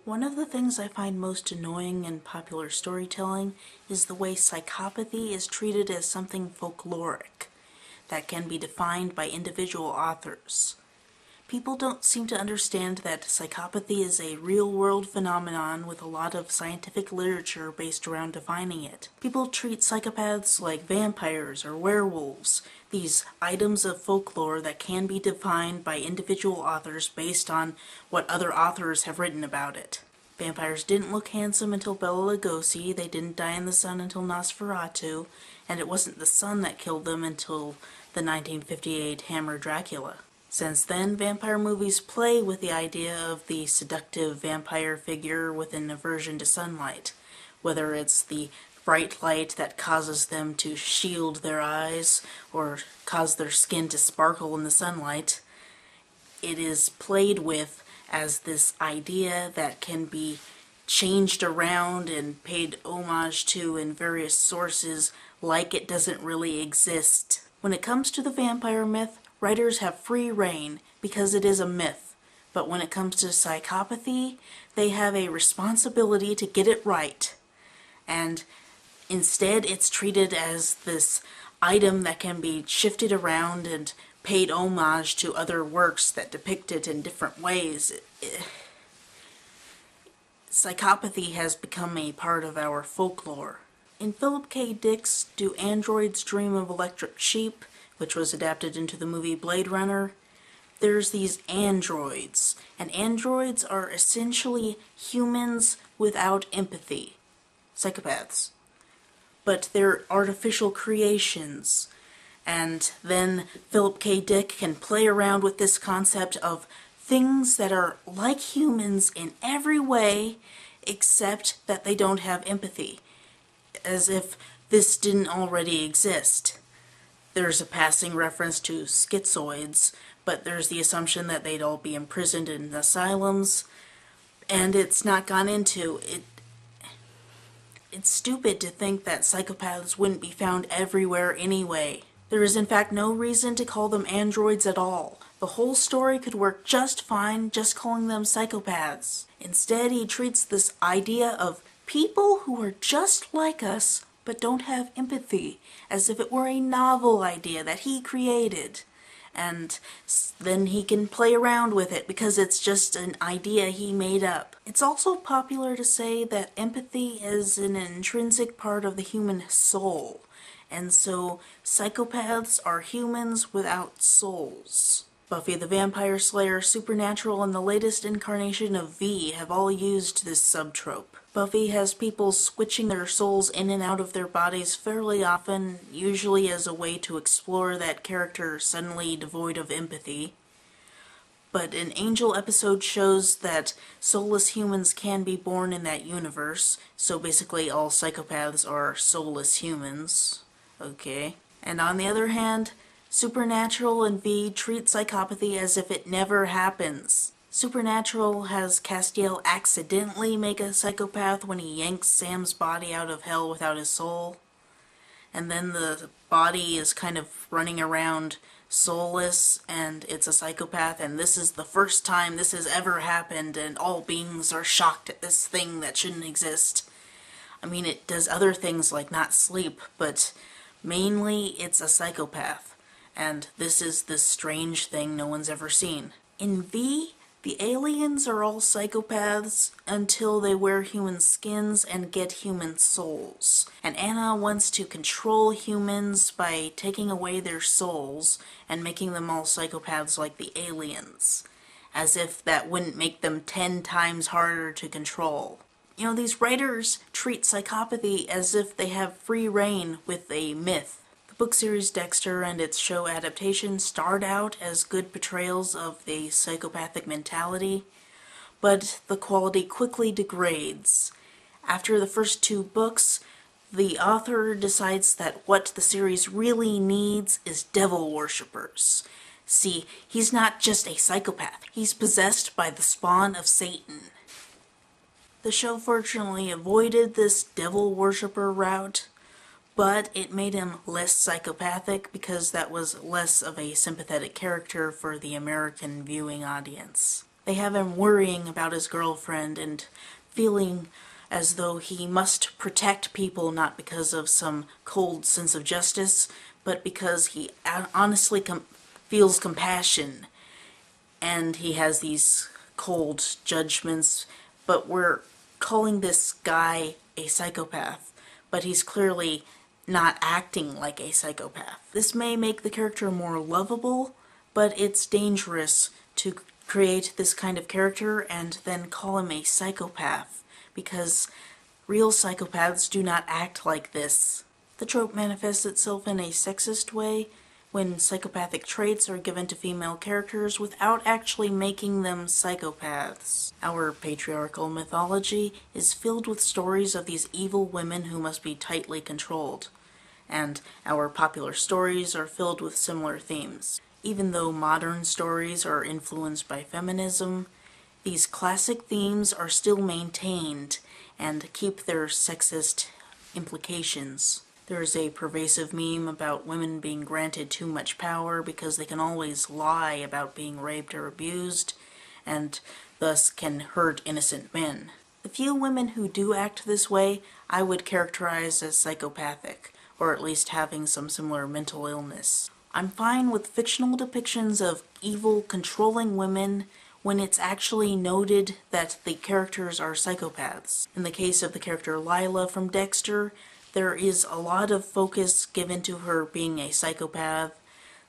One of the things I find most annoying in popular storytelling is the way psychopathy is treated as something folkloric that can be defined by individual authors. People don't seem to understand that psychopathy is a real-world phenomenon with a lot of scientific literature based around defining it. People treat psychopaths like vampires or werewolves, these items of folklore that can be defined by individual authors based on what other authors have written about it. Vampires didn't look handsome until Bela Lugosi, they didn't die in the sun until Nosferatu, and it wasn't the sun that killed them until the 1958 Hammer Dracula. Since then, vampire movies play with the idea of the seductive vampire figure with an aversion to sunlight, whether it's the bright light that causes them to shield their eyes or cause their skin to sparkle in the sunlight. It is played with as this idea that can be changed around and paid homage to in various sources like it doesn't really exist. When it comes to the vampire myth, writers have free rein because it is a myth, but when it comes to psychopathy, they have a responsibility to get it right. And instead, it's treated as this item that can be shifted around and paid homage to other works that depict it in different ways. Psychopathy has become a part of our folklore. In Philip K. Dick's Do Androids Dream of Electric Sheep, which was adapted into the movie Blade Runner, there's these androids, and androids are essentially humans without empathy, psychopaths. But they're artificial creations, and then Philip K. Dick can play around with this concept of things that are like humans in every way, except that they don't have empathy, as if this didn't already exist. There's a passing reference to schizoids, but there's the assumption that they'd all be imprisoned in asylums, and it's not gone into. It's stupid to think that psychopaths wouldn't be found everywhere anyway. There is in fact no reason to call them androids at all. The whole story could work just fine just calling them psychopaths. Instead, he treats this idea of people who are just like us but don't have empathy, as if it were a novel idea that he created. And then he can play around with it because it's just an idea he made up. It's also popular to say that empathy is an intrinsic part of the human soul, and so psychopaths are humans without souls. Buffy the Vampire Slayer, Supernatural, and the latest incarnation of V have all used this subtrope. Buffy has people switching their souls in and out of their bodies fairly often, usually as a way to explore that character suddenly devoid of empathy. But an Angel episode shows that soulless humans can be born in that universe, so basically all psychopaths are soulless humans. Okay. And on the other hand, Supernatural and V treat psychopathy as if it never happens. Supernatural has Castiel accidentally make a psychopath when he yanks Sam's body out of hell without his soul. And then the body is kind of running around soulless and it's a psychopath, and this is the first time this has ever happened and all beings are shocked at this thing that shouldn't exist. I mean, it does other things like not sleep, but mainly it's a psychopath. And this is this strange thing no one's ever seen. In V, the aliens are all psychopaths until they wear human skins and get human souls. And Anna wants to control humans by taking away their souls and making them all psychopaths like the aliens, as if that wouldn't make them 10 times harder to control. You know, these writers treat psychopathy as if they have free rein with a myth. The book series Dexter and its show adaptation start out as good portrayals of the psychopathic mentality, but the quality quickly degrades. After the first 2 books, the author decides that what the series really needs is devil worshippers. See, he's not just a psychopath, he's possessed by the spawn of Satan. The show fortunately avoided this devil worshipper route, but it made him less psychopathic because that was less of a sympathetic character for the American viewing audience. They have him worrying about his girlfriend and feeling as though he must protect people not because of some cold sense of justice, but because he honestly feels compassion. And he has these cold judgments, but we're calling this guy a psychopath, but he's clearly not acting like a psychopath. This may make the character more lovable, but it's dangerous to create this kind of character and then call him a psychopath, because real psychopaths do not act like this. The trope manifests itself in a sexist way when psychopathic traits are given to female characters without actually making them psychopaths. Our patriarchal mythology is filled with stories of these evil women who must be tightly controlled, and our popular stories are filled with similar themes. Even though modern stories are influenced by feminism, these classic themes are still maintained and keep their sexist implications. There's a pervasive meme about women being granted too much power because they can always lie about being raped or abused, and thus can hurt innocent men. The few women who do act this way, I would characterize as psychopathic, or at least having some similar mental illness. I'm fine with fictional depictions of evil, controlling women when it's actually noted that the characters are psychopaths. In the case of the character Lila from Dexter, there is a lot of focus given to her being a psychopath,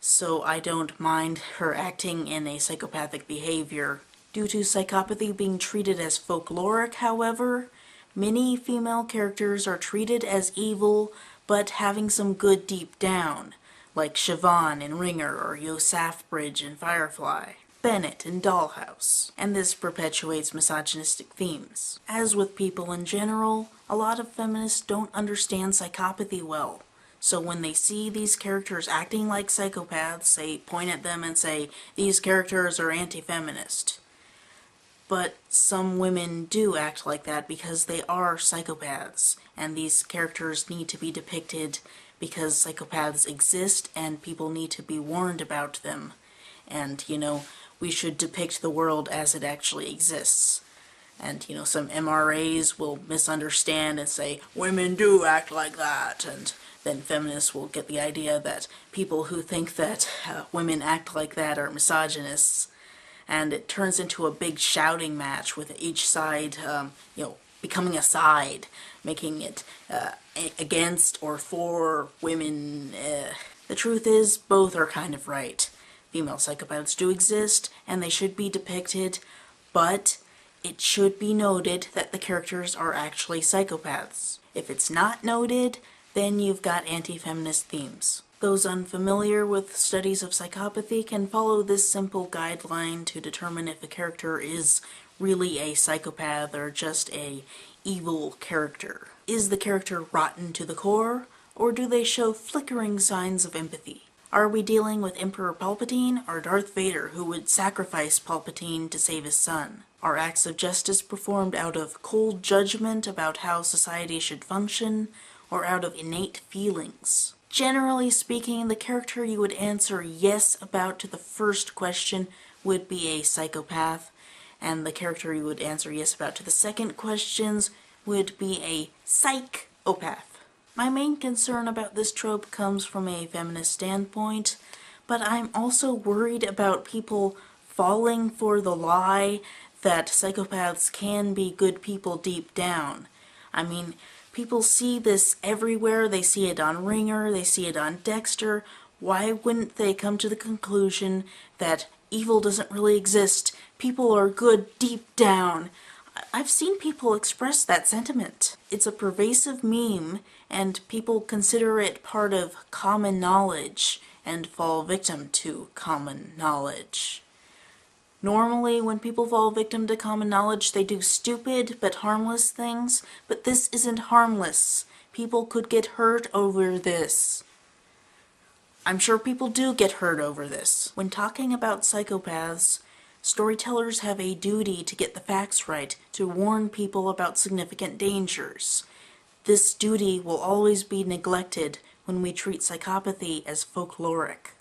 so I don't mind her acting in a psychopathic behavior. Due to psychopathy being treated as folkloric, however, many female characters are treated as evil, but having some good deep down, like Siobhan in Ringer or Yosaf Bridge in Firefly, Bennett in Dollhouse, and this perpetuates misogynistic themes. As with people in general, a lot of feminists don't understand psychopathy well, so when they see these characters acting like psychopaths, they point at them and say, these characters are anti-feminist. But some women do act like that because they are psychopaths, and these characters need to be depicted because psychopaths exist and people need to be warned about them. And, we should depict the world as it actually exists. And, some MRAs will misunderstand and say, women do act like that. And then feminists will get the idea that people who think that women act like that are misogynists. And it turns into a big shouting match with each side, becoming a side, making it against or for women. The truth is, both are kind of right. Female psychopaths do exist, and they should be depicted, but it should be noted that the characters are actually psychopaths. If it's not noted, then you've got anti-feminist themes. Those unfamiliar with studies of psychopathy can follow this simple guideline to determine if a character is really a psychopath or just a evil character. Is the character rotten to the core, or do they show flickering signs of empathy? Are we dealing with Emperor Palpatine or Darth Vader, who would sacrifice Palpatine to save his son? Are acts of justice performed out of cold judgment about how society should function, or out of innate feelings? Generally speaking, the character you would answer yes about to the first question would be a psychopath, and the character you would answer yes about to the second questions would be a psychopath. My main concern about this trope comes from a feminist standpoint, but I'm also worried about people falling for the lie that psychopaths can be good people deep down. I mean, people see this everywhere. They see it on Ringer, they see it on Dexter. Why wouldn't they come to the conclusion that evil doesn't really exist? People are good deep down. I've seen people express that sentiment. It's a pervasive meme, and people consider it part of common knowledge and fall victim to common knowledge. Normally, when people fall victim to common knowledge, they do stupid but harmless things, but this isn't harmless. People could get hurt over this. I'm sure people do get hurt over this. When talking about psychopaths, storytellers have a duty to get the facts right, to warn people about significant dangers. This duty will always be neglected when we treat psychopathy as folkloric.